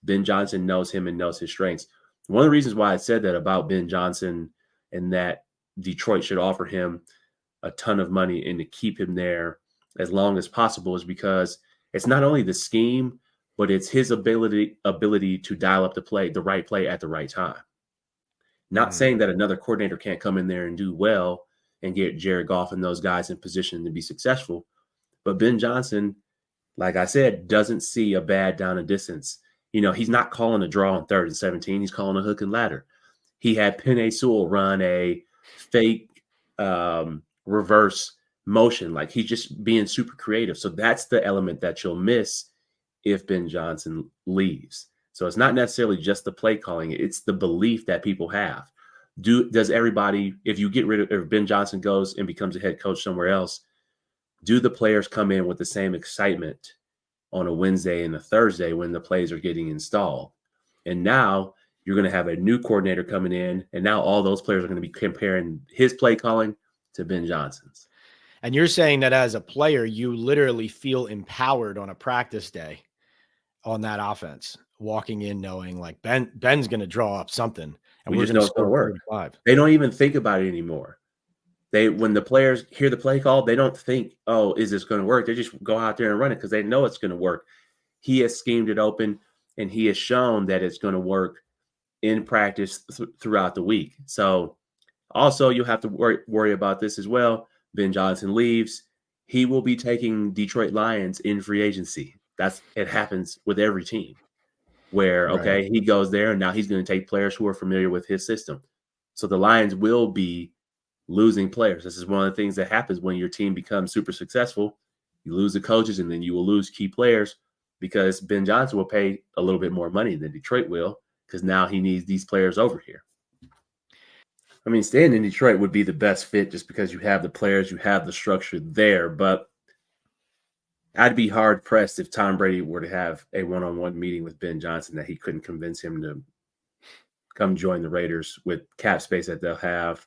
Ben Johnson knows him and knows his strengths. One of the reasons why I said that about Ben Johnson and that Detroit should offer him a ton of money and to keep him there as long as possible is because it's not only the scheme, but it's his ability to dial up the right play at the right time. Not saying that another coordinator can't come in there and do well and get Jared Goff and those guys in position to be successful, but Ben Johnson, like I said, doesn't see a bad down and distance. He's not calling a draw on 3rd and 17. He's calling a hook and ladder. He had Penei Sewell run a fake reverse motion. Like, he's just being super creative. So that's the element that you'll miss if Ben Johnson leaves. So it's not necessarily just the play calling. It's the belief that people have. Does everybody, if you get rid of, if Ben Johnson goes and becomes a head coach somewhere else, do the players come in with the same excitement on a Wednesday and a Thursday when the plays are getting installed? And now you're going to have a new coordinator coming in, and now all those players are going to be comparing his play calling to Ben Johnson's. And you're saying that as a player, you literally feel empowered on a practice day on that offense, walking in knowing like Ben's going to draw up something, and we just know it's going to work. 35. They don't even think about it anymore. When the players hear the play call, they don't think, oh, is this going to work? They just go out there and run it because they know it's going to work. He has schemed it open, and he has shown that it's going to work in practice throughout the week. So also you have to worry about this as well. Ben Johnson leaves. He will be taking Detroit Lions in free agency. It happens with every team where, okay, he goes there and now he's going to take players who are familiar with his system. So the Lions will be losing players. This is one of the things that happens when your team becomes super successful. You lose the coaches and then you will lose key players because Ben Johnson will pay a little bit more money than Detroit will because now he needs these players over here. I mean, staying in Detroit would be the best fit just because you have the players, you have the structure there, but I'd be hard-pressed if Tom Brady were to have a one-on-one meeting with Ben Johnson that he couldn't convince him to come join the Raiders with cap space that they'll have,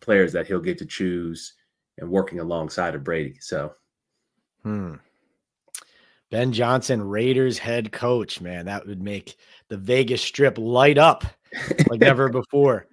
players that he'll get to choose, and working alongside of Brady. So, Ben Johnson, Raiders head coach, man, that would make the Vegas Strip light up like never before.